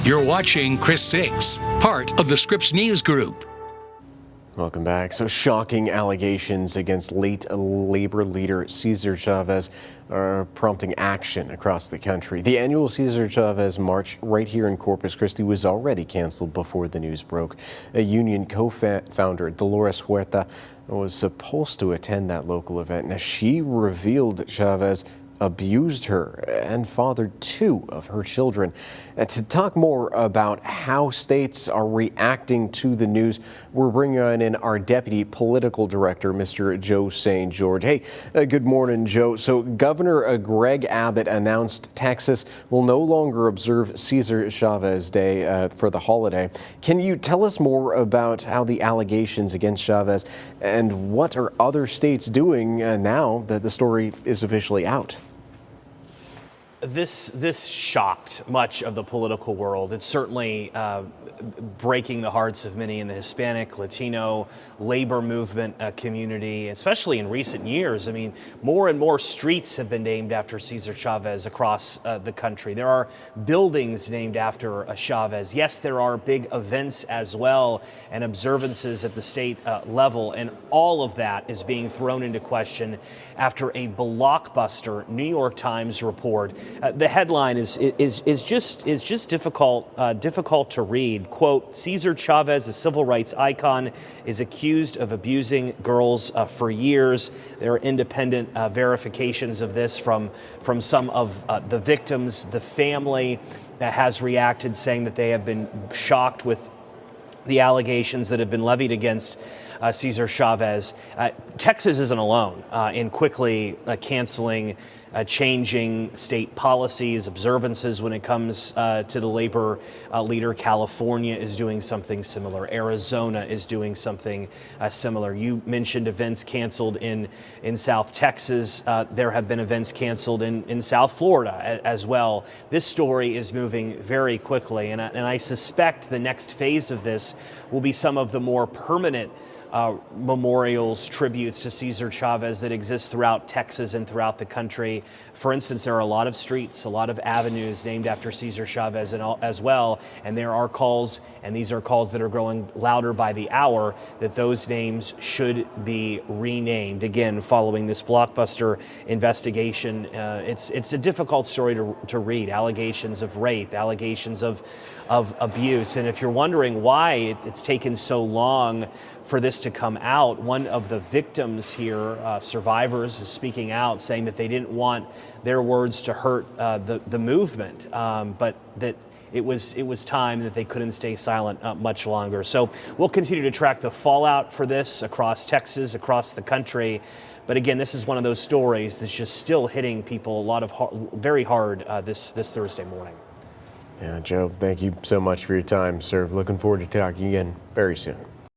You're watching Chris 6, part of the Scripps News Group. Welcome back. So shocking allegations against late labor leader Cesar Chavez are prompting action across the country. The annual Cesar Chavez March right here in Corpus Christi was already canceled before the news broke. A union co-founder, Dolores Huerta, was supposed to attend that local event. Now, she revealed Chavez abused her and fathered two of her children. And to talk more about how states are reacting to the news, we're bringing in our deputy political director, Mr. Joe St. George. Hey, good morning, Joe. So Governor Greg Abbott announced Texas will no longer observe Cesar Chavez Day for the holiday. Can you tell us more about how the allegations against Chavez and what are other states doing now that the story is officially out? This shocked much of the political world. It's certainly breaking the hearts of many in the Hispanic, Latino, labor movement community, especially in recent years. I mean, more and more streets have been named after Cesar Chavez across the country. There are buildings named after Chavez. Yes, there are big events as well and observances at the state level, and all of that is being thrown into question after a blockbuster New York Times report. The headline is just difficult to read. Quote, Cesar Chavez, a civil rights icon, is accused of abusing girls for years. There are independent verifications of this from some of the victims. The family has reacted, saying that they have been shocked with the allegations that have been levied against Cesar Chavez. Texas isn't alone in quickly canceling, changing state policies, observances when it comes to the labor leader. California is doing something similar. Arizona is doing something similar. You mentioned events canceled in South Texas. There have been events canceled in South Florida as well. This story is moving very quickly, and I suspect the next phase of this will be some of the more permanent memorials, tributes to Cesar Chavez that exist throughout Texas and throughout the country. For instance, there are a lot of streets, a lot of avenues named after Cesar Chavez as well, and there are calls, and these are calls that are growing louder by the hour, that those names should be renamed. Again, following this blockbuster investigation, it's a difficult story to read. Allegations of rape, allegations of abuse, and if you're wondering why it's taken so long for this to come out, one of the victims here, survivors, is speaking out, saying that they didn't want their words to hurt the movement, but that it was time that they couldn't stay silent much longer. So we'll continue to track the fallout for this across Texas, across the country. But again, this is one of those stories that's just still hitting people very hard this Thursday morning. Yeah, Joe, thank you so much for your time, sir. Looking forward to talking again very soon.